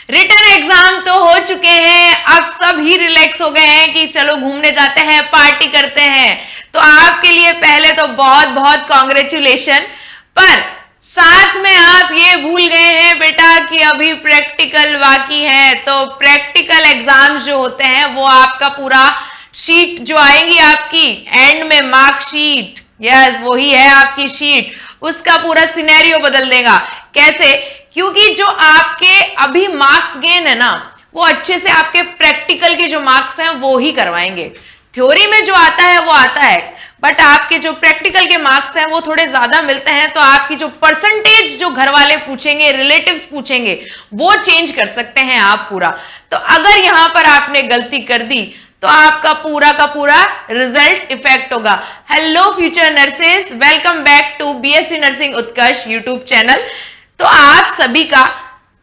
Written exam तो हो चुके हैं, अब सब ही रिलैक्स हो गए हैं कि चलो घूमने जाते हैं, पार्टी करते हैं। तो आपके लिए पहले तो बहुत बहुत कॉन्ग्रेचुलेशन, पर साथ में आप ये भूल गए हैं बेटा कि अभी प्रैक्टिकल बाकी है। तो प्रैक्टिकल एग्जाम्स जो होते हैं वो आपका पूरा शीट जो आएंगी आपकी एंड में मार्कशीट, यस वही है आपकी शीट, उसका पूरा सिनेरियो बदल देगा। कैसे? क्योंकि जो आपके अभी मार्क्स गेन है ना, वो अच्छे से आपके प्रैक्टिकल के जो मार्क्स हैं वो ही करवाएंगे। थ्योरी में जो आता है वो आता है, बट आपके जो प्रैक्टिकल के मार्क्स हैं वो थोड़े ज्यादा मिलते हैं। तो आपकी जो परसेंटेज जो घर वाले पूछेंगे, रिलेटिव्स पूछेंगे, वो चेंज कर सकते हैं आप पूरा। तो अगर यहां पर आपने गलती कर दी तो आपका पूरा का पूरा रिजल्ट इफेक्ट होगा। Hello future nurses, welcome back to BSc nursing Utkarsh YouTube channel. तो आप सभी का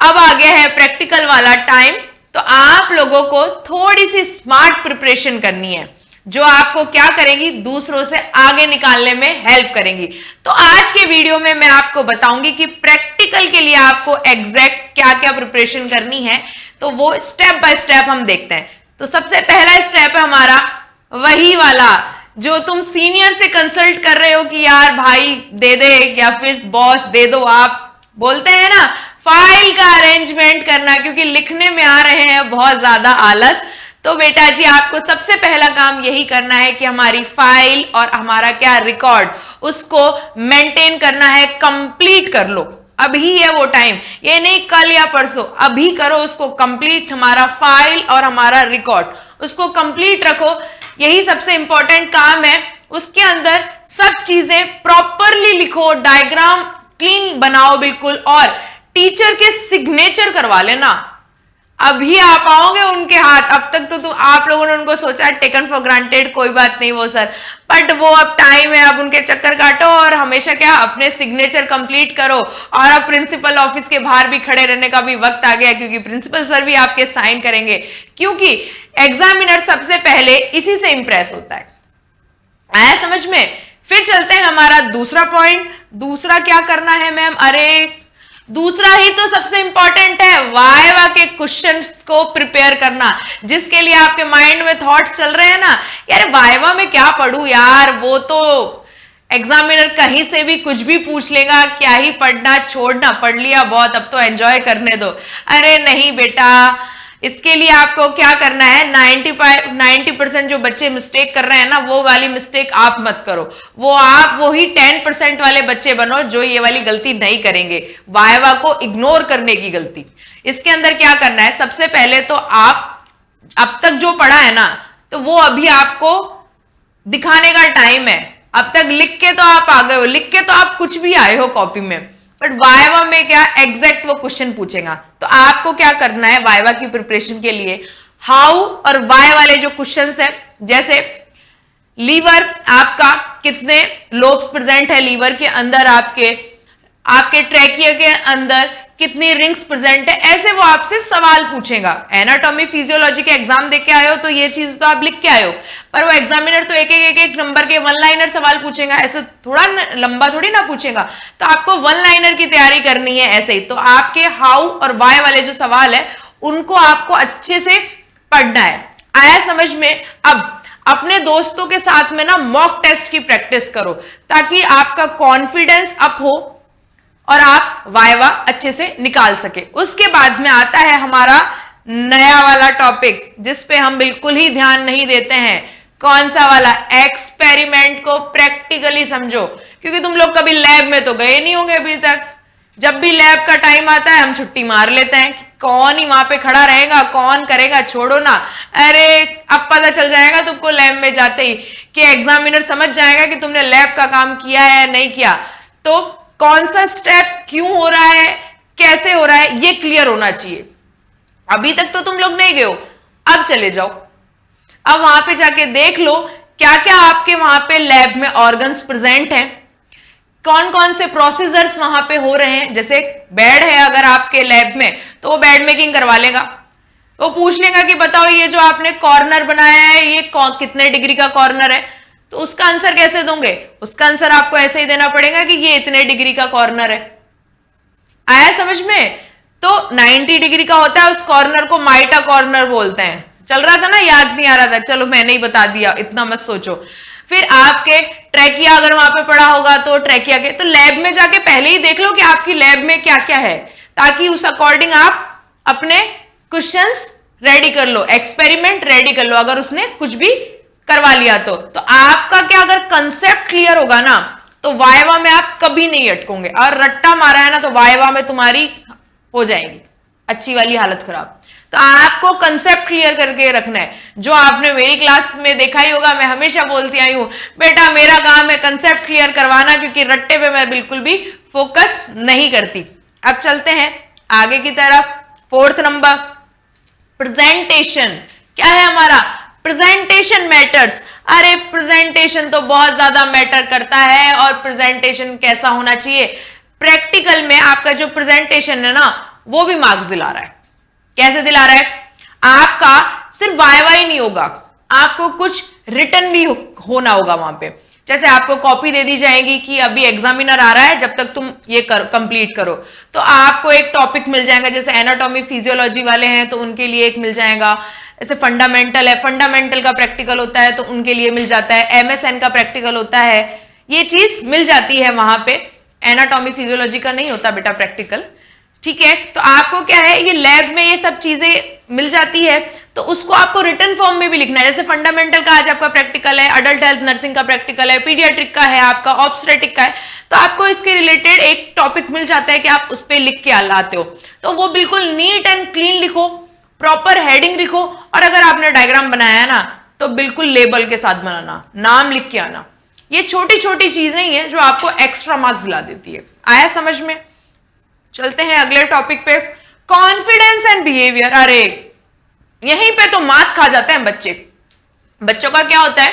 अब आ गया है प्रैक्टिकल वाला टाइम। तो आप लोगों को थोड़ी सी स्मार्ट प्रिपरेशन करनी है, जो आपको क्या करेंगी, दूसरों से आगे निकालने में हेल्प करेंगी। तो आज के वीडियो में मैं आपको बताऊंगी कि प्रैक्टिकल के लिए आपको एग्जैक्ट क्या क्या प्रिपरेशन करनी है। तो वो स्टेप बाय स्टेप हम देखते हैं। तो सबसे पहला स्टेप है हमारा वही वाला जो तुम सीनियर से कंसल्ट कर रहे हो कि यार भाई दे दे, या फिर बॉस दे दो, आप बोलते हैं ना, फाइल का अरेंजमेंट करना, क्योंकि लिखने में आ रहे हैं बहुत ज्यादा आलस। तो बेटा जी आपको सबसे पहला काम यही करना है कि हमारी फाइल और हमारा क्या रिकॉर्ड, उसको मेंटेन करना है। कंप्लीट कर लो, अभी है वो टाइम, ये नहीं कल या परसों, अभी करो उसको कंप्लीट। हमारा फाइल और हमारा रिकॉर्ड, उसको कंप्लीट रखो, यही सबसे इंपॉर्टेंट काम है। उसके अंदर सब चीजें प्रॉपरली लिखो, डायग्राम क्लीन बनाओ बिल्कुल, और टीचर के सिग्नेचर करवा लेना। अभी आप आओगे उनके हाथ, अब तक तो आप लोगों ने उनको सोचा टेकन फॉर ग्रांटेड, कोई बात नहीं वो सर, बट वो अब टाइम है, अब उनके चक्कर काटो और हमेशा क्या अपने सिग्नेचर कंप्लीट करो। और अब प्रिंसिपल ऑफिस के बाहर भी खड़े रहने का भी वक्त आ गया, क्योंकि प्रिंसिपल सर भी आपके साइन करेंगे, क्योंकि एग्जामिनर सबसे पहले इसी से इंप्रेस होता है। आया समझ में? फिर चलते हैं हमारा दूसरा पॉइंट। दूसरा क्या करना है मैम? अरे दूसरा ही तो सबसे इंपॉर्टेंट है, वाइवा के क्वेश्चंस को प्रिपेयर करना, जिसके लिए आपके माइंड में थॉट्स चल रहे हैं ना, यार वाइवा में क्या पढ़ूं यार, वो तो एग्जामिनर कहीं से भी कुछ भी पूछ लेगा, क्या ही पढ़ना, छोड़ना, पढ़ लिया बहुत, अब तो एंजॉय करने दो। अरे नहीं बेटा, इसके लिए आपको क्या करना है, 90% जो बच्चे मिस्टेक कर रहे हैं ना, वो वाली मिस्टेक आप मत करो। वो ही 10% वाले बच्चे बनो जो ये वाली गलती नहीं करेंगे, वाइवा को इग्नोर करने की गलती। इसके अंदर क्या करना है, सबसे पहले तो आप अब तक जो पढ़ा है ना, तो वो अभी आपको दिखाने का टाइम है। अब तक लिख के तो आप आ गए हो, लिख के तो आप कुछ भी आए हो कॉपी में, बट वाइवा में क्या एग्जैक्ट वो क्वेश्चन पूछेगा। तो आपको क्या करना है वाइवा की प्रिपरेशन के लिए, हाउ और वाई वाले जो क्वेश्चंस है, जैसे लीवर आपका कितने लोब्स प्रेजेंट है लीवर के अंदर, आपके ट्रैकिया के अंदर कितनी रिंग्स प्रेजेंट है, ऐसे वो आपसे सवाल पूछेगा। एनाटॉमी फिजियोलॉजी के एग्जाम देके आए हो तो ये चीज तो आप लिख के आए हो, पर वो एग्जामिनर तो एक नंबर के वन लाइनर सवाल पूछेगा, ऐसे थोड़ा लंबा थोड़ी ना पूछेगा। तो आपको वन लाइनर की तैयारी करनी है ऐसे ही। तो आपके हाउ और वाई वाले जो सवाल है उनको आपको अच्छे से पढ़ना है। आया समझ में? अब अपने दोस्तों के साथ में ना मॉक टेस्ट की प्रैक्टिस करो, ताकि आपका कॉन्फिडेंस अप हो और आप वाइवा अच्छे से निकाल सके। उसके बाद में आता है हमारा नया वाला टॉपिक, जिसपे हम बिल्कुल ही ध्यान नहीं देते हैं। कौन सा वाला? एक्सपेरिमेंट को प्रैक्टिकली समझो, क्योंकि तुम लोग कभी लैब में तो गए नहीं होंगे अभी तक। जब भी लैब का टाइम आता है हम छुट्टी मार लेते हैं, कौन ही वहां पे खड़ा रहेगा, कौन करेगा, छोड़ो ना। अरे अब पता चल जाएगा तुमको लैब में जाते ही, कि एग्जामिनर समझ जाएगा कि तुमने लैब का काम किया है या नहीं किया। तो कौन सा स्टेप क्यों हो रहा है, कैसे हो रहा है, ये क्लियर होना चाहिए। अभी तक तो तुम लोग नहीं गए हो, अब चले जाओ, अब वहां पे जाके देख लो क्या क्या आपके वहां पे लैब में ऑर्गन्स प्रेजेंट हैं, कौन कौन से प्रोसीजर्स वहां पे हो रहे हैं। जैसे बेड है अगर आपके लैब में, तो वो बेड मेकिंग करवा लेगा। वो पूछ लेगा कि बताओ ये जो आपने कॉर्नर बनाया है ये कितने डिग्री का कॉर्नर है, तो उसका आंसर कैसे दोगे? उसका आंसर आपको ऐसे ही देना पड़ेगा कि ये इतने डिग्री का कॉर्नर है। आया समझ में? तो 90 डिग्री का होता है, उस कॉर्नर को माइटा कॉर्नर बोलते हैं। चल रहा था ना, याद नहीं आ रहा था, चलो मैंने ही बता दिया, इतना मत सोचो। फिर आपके ट्रैकिया अगर वहां पे पड़ा होगा तो ट्रैकिया के, तो लैब में जाके पहले ही देख लो कि आपकी लैब में क्या क्या है, ताकि उस अकॉर्डिंग आप अपने क्वेश्चंस रेडी कर लो, एक्सपेरिमेंट रेडी कर लो, अगर उसने कुछ भी करवा लिया तो आपका क्या, अगर कंसेप्ट क्लियर होगा ना तो वाइवा में आप कभी नहीं अटकोगे। और रट्टा मारा है ना तो वाइवा में तुम्हारी हो जाएगी अच्छी वाली हालत खराब। तो आपको कंसेप्ट क्लियर करके रखना है, जो आपने मेरी क्लास में देखा ही होगा, मैं हमेशा बोलती आई हूं बेटा मेरा काम है कंसेप्ट क्लियर करवाना, क्योंकि रट्टे पे मैं बिल्कुल भी फोकस नहीं करती। अब चलते हैं आगे की तरफ। 4th number, presentation. क्या है हमारा? Presentation matters. अरे प्रेजेंटेशन तो बहुत ज्यादा मैटर करता है, और प्रेजेंटेशन कैसा होना चाहिए? प्रैक्टिकल में आपका जो प्रेजेंटेशन है ना वो भी मार्क्स दिला रहा है। कैसे दिला रहा है? आपका सिर्फ वाइवा ही नहीं होगा, आपको कुछ रिटर्न भी होना होगा वहां पे। जैसे आपको कॉपी दे दी जाएगी कि अभी एग्जामिनर आ रहा है, जब तक तुम ये कंप्लीट करो, तो आपको एक टॉपिक मिल जाएगा। जैसे एनाटॉमी फिजियोलॉजी वाले हैं तो उनके लिए एक मिल जाएगा, ऐसे फंडामेंटल है, फंडामेंटल का प्रैक्टिकल होता है तो उनके लिए मिल जाता है, एमएसएन का प्रैक्टिकल होता है, ये चीज मिल जाती है वहां पे। एनाटॉमी फिजियोलॉजी का नहीं होता बेटा प्रैक्टिकल, ठीक है। तो आपको क्या है, ये लैब में ये सब चीजें मिल जाती है, तो उसको आपको रिटन फॉर्म में भी लिखना है। जैसे फंडामेंटल का आज आपका प्रैक्टिकल है, अडल्ट हेल्थ नर्सिंग का प्रैक्टिकल है, पीडियाट्रिक का है आपका, ऑब्स्टेट्रिक का है, तो आपको इसके रिलेटेड एक टॉपिक मिल जाता है कि आप उस पर लिख के लाते हो। तो वो बिल्कुल नीट एंड क्लीन लिखो, प्रॉपर हेडिंग लिखो, और अगर आपने डायग्राम बनाया है ना तो बिल्कुल लेबल के साथ बनाना, नाम लिख के आना। ये छोटी छोटी चीजें ही हैं जो आपको एक्स्ट्रा मार्क्स ला देती है। आया समझ में? चलते हैं अगले टॉपिक पे, कॉन्फिडेंस एंड बिहेवियर। अरे यहीं पे तो मात खा जाते हैं बच्चे। बच्चों का क्या होता है,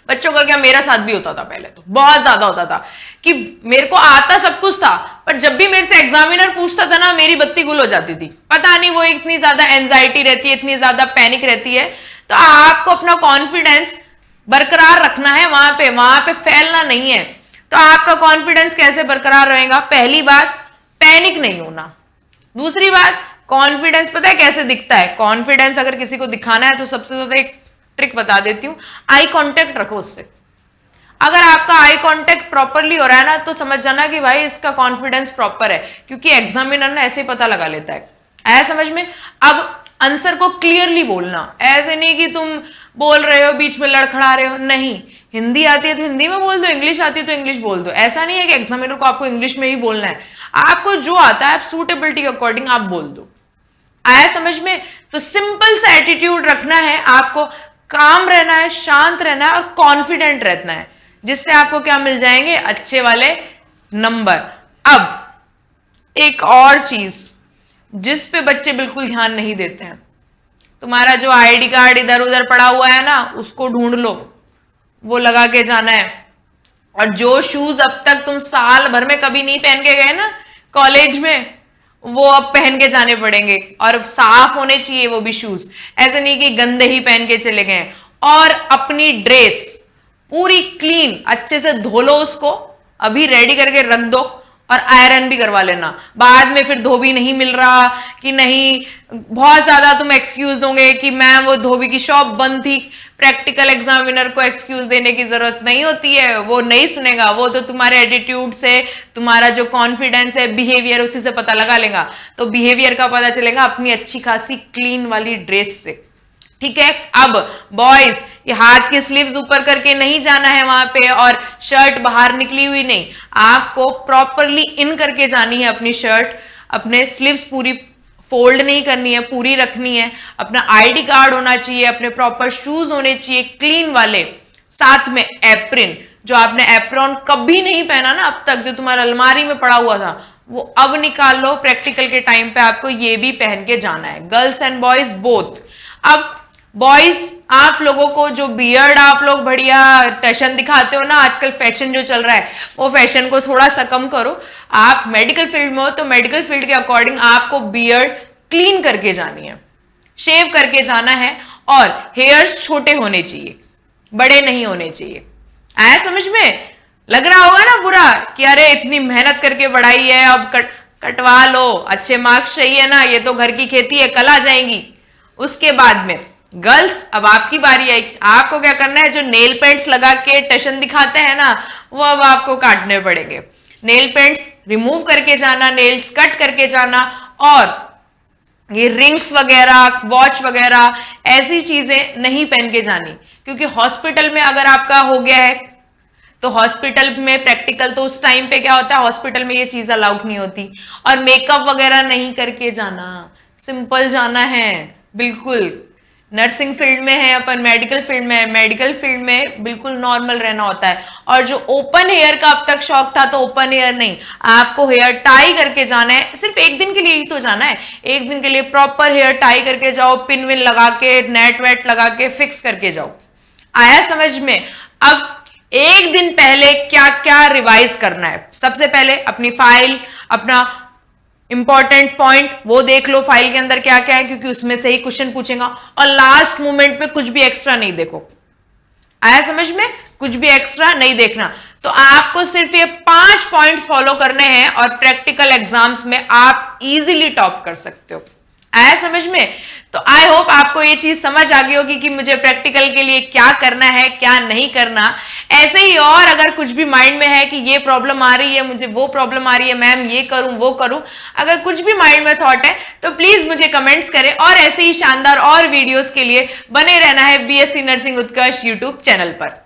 बच्चों का क्या, मेरा साथ भी होता था पहले, तो बहुत ज्यादा होता था कि मेरे को आता सब कुछ था, पर जब भी मेरे से एग्जामिनर पूछता था ना मेरी बत्ती गुल हो जाती थी। पता नहीं वो इतनी ज्यादा एंजाइटी रहती है, इतनी ज्यादा पैनिक रहती है। तो आपको अपना कॉन्फिडेंस बरकरार रखना है, वहां पे फैलना नहीं है। तो आपका कॉन्फिडेंस कैसे बरकरार रहेगा? पहली बात, पैनिक नहीं होना। दूसरी बात, कॉन्फिडेंस पता है कैसे दिखता है? कॉन्फिडेंस अगर किसी को दिखाना है तो सबसे ज्यादा एक ट्रिक बता देती हूँ, आई कांटेक्ट रखो उससे। अगर आपका आई कांटेक्ट प्रॉपरली हो रहा है ना तो समझ जाना कि भाई इसका कॉन्फिडेंस प्रॉपर है, क्योंकि एग्जामिनर ना ऐसे ही पता लगा लेता है। आया समझ में? अब आंसर को क्लियरली बोलना, ऐसे नहीं कि तुम बोल रहे हो बीच में लड़खड़ा रहे हो, नहीं। हिंदी आती है तो हिंदी में बोल दो, इंग्लिश आती है तो इंग्लिश बोल दो। ऐसा नहीं है कि एग्जामिनर को आपको इंग्लिश में ही बोलना है, आपको जो आता है आप सूटेबिलिटी के अकॉर्डिंग आप बोल दो। आया समझ में? तो सिंपल सा एटीट्यूड रखना है आपको, काम रहना है, शांत रहना है और कॉन्फिडेंट रहना है, जिससे आपको क्या मिल जाएंगे? अच्छे वाले नंबर। अब एक और चीज जिस पे बच्चे बिल्कुल ध्यान नहीं देते हैं, तुम्हारा जो आईडी कार्ड इधर उधर पड़ा हुआ है ना उसको ढूंढ लो, वो लगा के जाना है। और जो शूज अब तक तुम साल भर में कभी नहीं पहन के गए ना कॉलेज में, वो अब पहन के जाने पड़ेंगे, और साफ होने चाहिए वो भी शूज, ऐसे नहीं कि गंदे ही पहन के चले गए। और अपनी ड्रेस पूरी क्लीन अच्छे से धो लो, उसको अभी रेडी करके रख दो, और आयरन भी करवा लेना। बाद में फिर धोबी नहीं मिल रहा कि नहीं, बहुत ज्यादा तुम एक्सक्यूज दोगे कि मैम वो धोबी की शॉप बंद थी। प्रैक्टिकल एग्जामिनर को एक्सक्यूज देने की जरूरत नहीं होती है, वो नहीं सुनेगा, वो तो तुम्हारे एटीट्यूड से, तुम्हारा जो कॉन्फिडेंस है, बिहेवियर, उसी से पता लगा लेगा। तो बिहेवियर का पता चलेगा अपनी अच्छी खासी क्लीन वाली ड्रेस से, ठीक है। अब बॉयज, ये हाथ की स्लीव्स ऊपर करके नहीं जाना है वहां पे, और शर्ट बाहर निकली हुई नहीं, आपको प्रॉपरली इन करके जानी है अपनी शर्ट। अपने स्लीव्स पूरी फोल्ड नहीं करनी है, पूरी रखनी है। अपना आईडी कार्ड होना चाहिए, अपने प्रॉपर शूज होने चाहिए क्लीन वाले, साथ में एप्रिन। जो आपने एप्रॉन कभी नहीं पहना ना अब तक, जो तुम्हारा अलमारी में पड़ा हुआ था, वो अब निकाल लो। प्रैक्टिकल के टाइम पे आपको ये भी पहन के जाना है, गर्ल्स एंड बॉयज बोथ। अब बॉयज, आप लोगों को जो बियर्ड आप लोग बढ़िया टशन दिखाते हो ना, आजकल फैशन जो चल रहा है, वो फैशन को थोड़ा सा कम करो। आप मेडिकल फील्ड में हो तो मेडिकल फील्ड के अकॉर्डिंग आपको बियर्ड क्लीन करके जानी है, शेव करके जाना है, और हेयर्स छोटे होने चाहिए, बड़े नहीं होने चाहिए। आया समझ में? लग रहा होगा ना बुरा कि अरे इतनी मेहनत करके बढ़ाई है, अब कटवा लो, अच्छे मार्क्स चाहिए ना, ये तो घर की खेती है, कल आ जाएंगी। उसके बाद में गर्ल्स, अब आपकी बारी आई, आपको क्या करना है, जो नेल पेंट्स लगा के टशन दिखाते हैं ना, वो अब आपको काटने पड़ेंगे। नेल पेंट्स रिमूव करके जाना, नेल्स कट करके जाना, और ये रिंग्स वगैरह, वॉच वगैरह, ऐसी चीजें नहीं पहन के जानी, क्योंकि हॉस्पिटल में अगर आपका हो गया है तो हॉस्पिटल में प्रैक्टिकल, तो उस टाइम पे क्या होता है, हॉस्पिटल में ये चीज अलाउड नहीं होती। और मेकअप वगैरह नहीं करके जाना, सिंपल जाना है बिल्कुल। नर्सिंग फील्ड में है अपन, मेडिकल फील्ड में है, मेडिकल फील्ड में बिल्कुल नॉर्मल रहना होता है। और जो ओपन हेयर का अब तक शौक था, तो ओपन हेयर नहीं, आपको हेयर टाई करके जाना है। सिर्फ एक दिन के लिए ही तो जाना है, एक दिन के लिए प्रॉपर हेयर टाई करके जाओ, पिन विन लगा के, नेट वेट लगा के फिक्स करके जाओ। आया समझ में? अब एक दिन पहले क्या क्या रिवाइज करना है, सबसे पहले अपनी फाइल, अपना इंपॉर्टेंट पॉइंट वो देख लो, फाइल के अंदर क्या क्या है, क्योंकि उसमें से ही क्वेश्चन पूछेगा। और लास्ट मोमेंट पे कुछ भी एक्स्ट्रा नहीं देखो। आया समझ में? कुछ भी एक्स्ट्रा नहीं देखना। तो आपको सिर्फ ये 5 पॉइंट्स फॉलो करने हैं और प्रैक्टिकल एग्जाम्स में आप इजीली टॉप कर सकते हो। आया समझ में? तो आई होप आपको ये चीज समझ आ गई होगी कि मुझे प्रैक्टिकल के लिए क्या करना है, क्या नहीं करना। ऐसे ही और अगर कुछ भी माइंड में है कि ये प्रॉब्लम आ रही है, मुझे वो प्रॉब्लम आ रही है, मैम ये करूं वो करूं, अगर कुछ भी माइंड में थॉट है तो प्लीज मुझे कमेंट्स करें। और ऐसे ही शानदार और वीडियोस के लिए बने रहना है BSc nursing Utkarsh YouTube channel पर।